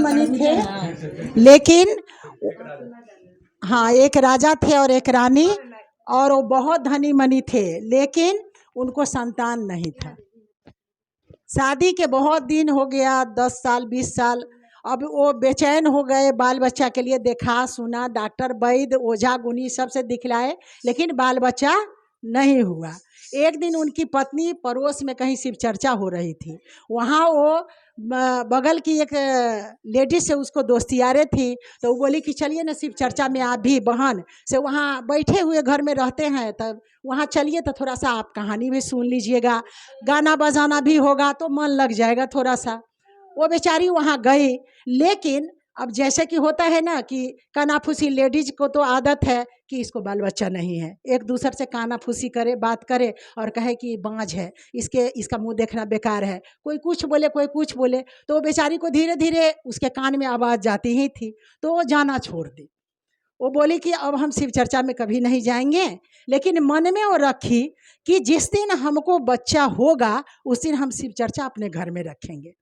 मणि थे, लेकिन हाँ एक राजा थे और एक रानी, और वो बहुत धनी मनी थे, लेकिन उनको संतान नहीं था। शादी के बहुत दिन हो गया, 10 साल 20 साल। अब वो बेचैन हो गए बाल बच्चा के लिए, देखा सुना, डॉक्टर वैद्य ओझा गुनी सबसे दिखलाए, लेकिन बाल बच्चा नहीं हुआ। एक दिन उनकी पत्नी पड़ोस में कहीं शिव चर्चा हो रही थी, वहाँ वो बगल की एक लेडीज से उसको दोस्तियारे थी, तो वो बोली कि चलिए ना शिव चर्चा में, आप भी बहन से वहाँ बैठे हुए घर में रहते हैं, तब वहाँ चलिए तो थोड़ा सा आप कहानी भी सुन लीजिएगा, गाना बजाना भी होगा तो मन लग जाएगा थोड़ा सा। वो बेचारी वहाँ गई, लेकिन अब जैसे कि होता है ना कि कानाफूसी लेडीज को तो आदत है कि इसको बाल बच्चा नहीं है, एक दूसरे से कानाफूसी करे, बात करे और कहे कि बांझ है, इसका मुंह देखना बेकार है, कोई कुछ बोले कोई कुछ बोले, तो वो बेचारी को धीरे धीरे उसके कान में आवाज़ जाती ही थी, तो वो जाना छोड़ दी। वो बोली कि अब हम शिव चर्चा में कभी नहीं जाएंगे, लेकिन मन में वो रखी कि जिस दिन हमको बच्चा होगा उस दिन हम शिव चर्चा अपने घर में रखेंगे।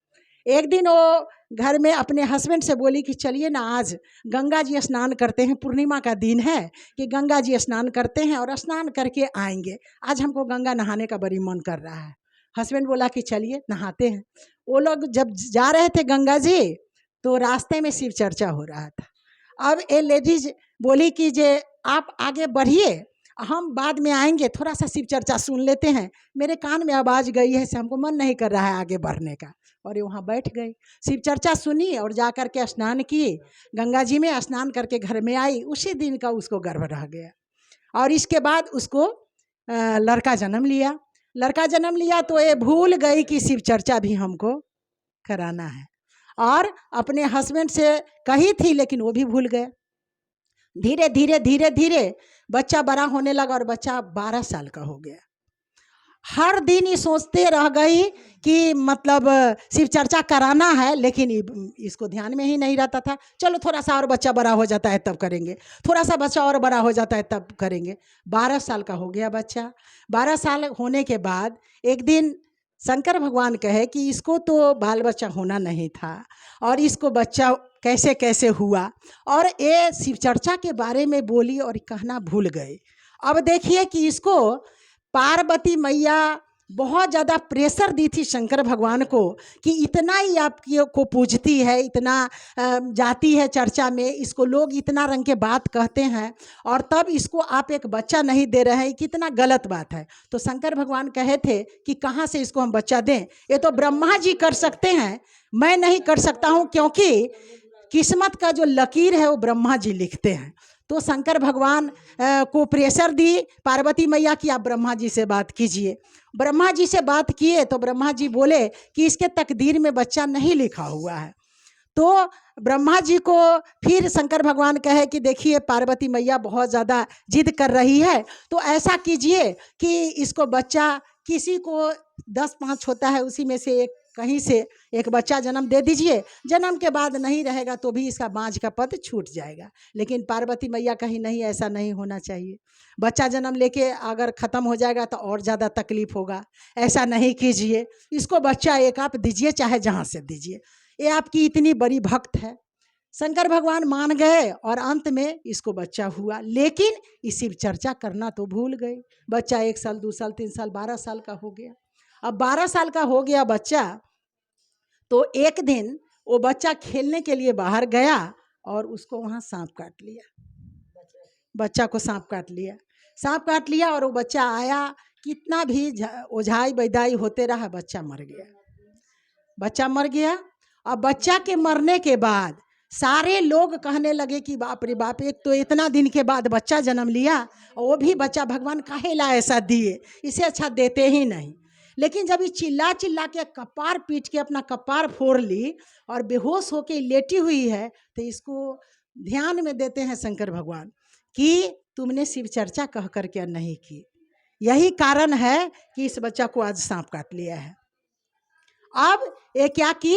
एक दिन वो घर में अपने हस्बैंड से बोली कि चलिए ना आज गंगा जी स्नान करते हैं, पूर्णिमा का दिन है कि गंगा जी स्नान करते हैं और स्नान करके आएंगे, आज हमको गंगा नहाने का बड़ी मन कर रहा है। हस्बैंड बोला कि चलिए नहाते हैं। वो लोग जब जा रहे थे गंगा जी, तो रास्ते में शिव चर्चा हो रहा था। अब ये लेडीज बोली कि जे आप आगे बढ़िए, हम बाद में आएंगे, थोड़ा सा शिव चर्चा सुन लेते हैं, मेरे कान में आवाज़ गई है से हमको मन नहीं कर रहा है आगे बढ़ने का। और ये वहाँ बैठ गई, शिव चर्चा सुनी और जा कर के स्नान किए, गंगा जी में स्नान करके घर में आई। उसी दिन का उसको गर्भ रह गया, और इसके बाद उसको लड़का जन्म लिया। लड़का जन्म लिया तो ये भूल गई कि शिव चर्चा भी हमको कराना है, और अपने हस्बैंड से कही थी लेकिन वो भी भूल गए। धीरे धीरे धीरे धीरे बच्चा बड़ा होने लगा और बच्चा 12 साल का हो गया। हर दिन ये सोचते रह गई कि मतलब शिव चर्चा कराना है, लेकिन इसको ध्यान में ही नहीं रहता था, चलो थोड़ा सा और बच्चा बड़ा हो जाता है तब करेंगे, थोड़ा सा बच्चा और बड़ा हो जाता है तब करेंगे। 12 साल का हो गया बच्चा। 12 साल होने के बाद एक दिन शंकर भगवान कहे कि इसको तो बाल बच्चा होना नहीं था, और इसको बच्चा कैसे कैसे हुआ, और ये शिव चर्चा के बारे में बोली और कहना भूल गए। अब देखिए कि इसको पार्वती मैया बहुत ज़्यादा प्रेशर दी थी शंकर भगवान को कि इतना ही आपको पूजती है, इतना जाती है चर्चा में, इसको लोग इतना रंग के बात कहते हैं, और तब इसको आप एक बच्चा नहीं दे रहे हैं, कितना गलत बात है। तो शंकर भगवान कहे थे कि कहाँ से इसको हम बच्चा दें, ये तो ब्रह्मा जी कर सकते हैं, मैं नहीं कर सकता हूँ, क्योंकि किस्मत का जो लकीर है वो ब्रह्मा जी लिखते हैं। तो शंकर भगवान को प्रेशर दी पार्वती मैया कि आप ब्रह्मा जी से बात कीजिए। ब्रह्मा जी से बात किए तो ब्रह्मा जी बोले कि इसके तकदीर में बच्चा नहीं लिखा हुआ है। तो ब्रह्मा जी को फिर शंकर भगवान कहे कि देखिए पार्वती मैया बहुत ज़्यादा जिद कर रही है, तो ऐसा कीजिए कि इसको बच्चा, किसी को 10-5 होता है उसी में से एक कहीं से एक बच्चा जन्म दे दीजिए, जन्म के बाद नहीं रहेगा तो भी इसका बाँझ का पद छूट जाएगा। लेकिन पार्वती मैया कहीं नहीं, ऐसा नहीं होना चाहिए, बच्चा जन्म लेके अगर ख़त्म हो जाएगा तो और ज़्यादा तकलीफ होगा, ऐसा नहीं कीजिए, इसको बच्चा एक आप दीजिए, चाहे जहाँ से दीजिए, ये आपकी इतनी बड़ी भक्त है। शंकर भगवान मान गए और अंत में इसको बच्चा हुआ, लेकिन इस शिव चर्चा करना तो भूल गए। बच्चा 1 साल 2 साल 3 साल 12 साल का हो गया। अब 12 साल का हो गया बच्चा, तो एक दिन वो बच्चा खेलने के लिए बाहर गया और उसको वहाँ सांप काट लिया, बच्चा को सांप काट लिया। सांप काट लिया और वो बच्चा आया, कितना भी ओझाई बैदाई होते रहा, बच्चा मर गया। बच्चा मर गया। अब बच्चा के मरने के बाद सारे लोग कहने लगे कि बाप रे बाप, एक तो इतना दिन के बाद बच्चा जन्म लिया, और वो भी बच्चा भगवान काहे ला ऐसा दिए, इसे अच्छा देते ही नहीं। लेकिन जब ये चिल्ला चिल्ला के कपार पीट के अपना कपार फोड़ ली और बेहोश होके लेटी हुई है, तो इसको ध्यान में देते हैं शंकर भगवान कि तुमने शिव चर्चा कह करके नहीं की, यही कारण है कि इस बच्चा को आज सांप काट लिया है। अब ये क्या कि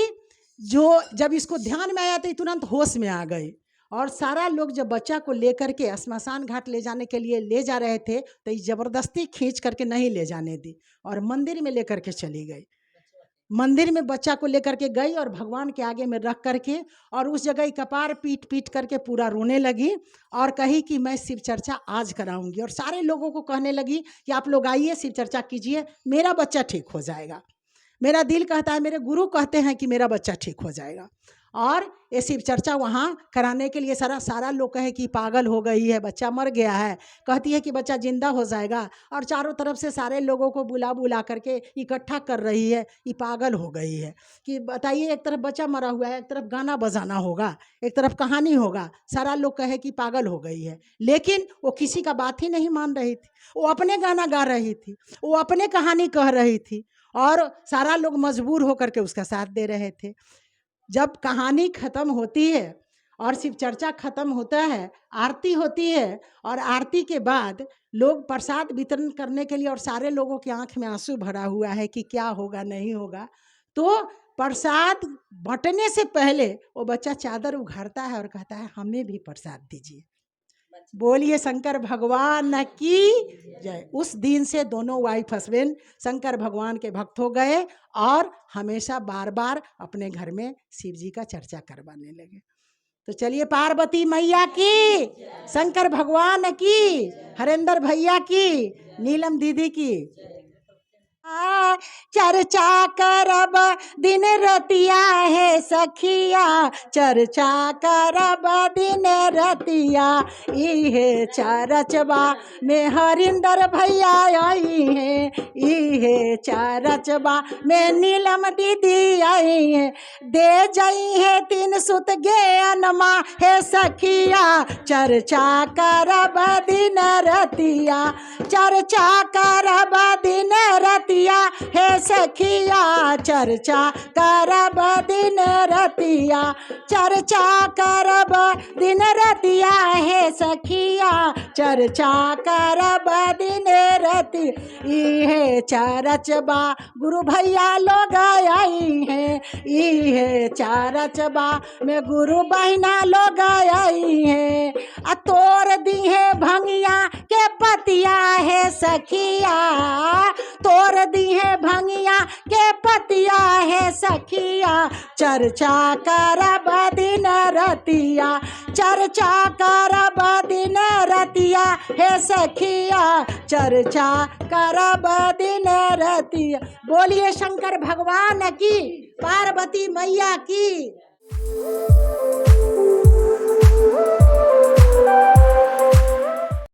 जो जब इसको ध्यान में आया तो तुरंत होश में आ गई, और सारा लोग जब बच्चा को लेकर के श्मशान घाट ले जाने के लिए ले जा रहे थे तो ये ज़बरदस्ती खींच करके नहीं ले जाने दी और मंदिर में लेकर के चली गई। मंदिर में बच्चा को लेकर के गई और भगवान के आगे में रख करके और उस जगह कपार पीट पीट करके पूरा रोने लगी और कही कि मैं शिव चर्चा आज कराऊंगी। और सारे लोगों को कहने लगी कि आप लोग आइए शिव चर्चा कीजिए, मेरा बच्चा ठीक हो जाएगा। मेरा दिल कहता है, मेरे गुरु कहते हैं कि मेरा बच्चा ठीक हो जाएगा। और ये शिव चर्चा वहाँ कराने के लिए सारा लोग कहे कि पागल हो गई है, बच्चा मर गया है। कहती है कि बच्चा जिंदा हो जाएगा और चारों तरफ से सारे लोगों को बुला करके इकट्ठा कर रही है, ये पागल हो गई है। कि बताइए, एक तरफ बच्चा मरा हुआ है, एक तरफ गाना बजाना होगा, एक तरफ कहानी होगा, सारा लोग कहे कि पागल हो गई है। लेकिन वो किसी का बात ही नहीं मान रही थी, वो अपने गाना गा रही थी, वो अपने कहानी कह रही थी और सारा लोग मजबूर होकर के उसका साथ दे रहे थे। जब कहानी खत्म होती है और शिव चर्चा खत्म होता है, आरती होती है और आरती के बाद लोग प्रसाद वितरण करने के लिए, और सारे लोगों की आंख में आंसू भरा हुआ है कि क्या होगा नहीं होगा, तो प्रसाद बंटने से पहले वो बच्चा चादर उघाड़ता है और कहता है हमें भी प्रसाद दीजिए। बोलिए शंकर भगवान की जय। उस दिन से दोनों वाइफ हस्बैंड शंकर भगवान के भक्त हो गए और हमेशा बार बार अपने घर में शिव जी का चर्चा करवाने लगे। तो चलिए, पार्वती मैया की, शंकर भगवान की, हरेंद्र भैया की, नीलम दीदी की चर्चा करब दिन रतिया है सखिया, चर्चा करब दिन रतिया, इहे चरचबा में हरिंदर भैया आई है, इहे चरचबा में नीलम दीदी आई है। दे जाई है 3 सुत ज्ञानमा है सखिया, चर्चा करब दिन रतिया, चर्चा करब दिन रतिया हे सखिया, चर्चा करब दिन रतिया, चर्चा करब दिन रतिया हे सखिया, चर्चा करब दिन रति, इहे चरचबा गुरु भैया लोग आई हैं, इहे चरचबा में गुरु बहिना लोग आई हैं। तोड़ दी है भंगिया के पतिया है सखिया, तोड़ दी है भंगिया के पतिया है सखिया, चर्चा करब दिन रतिया, चर्चा करब दिन रतिया है सखिया, चर्चा करब दिन रतिया। बोलिए शंकर भगवान की, पार्वती मैया की।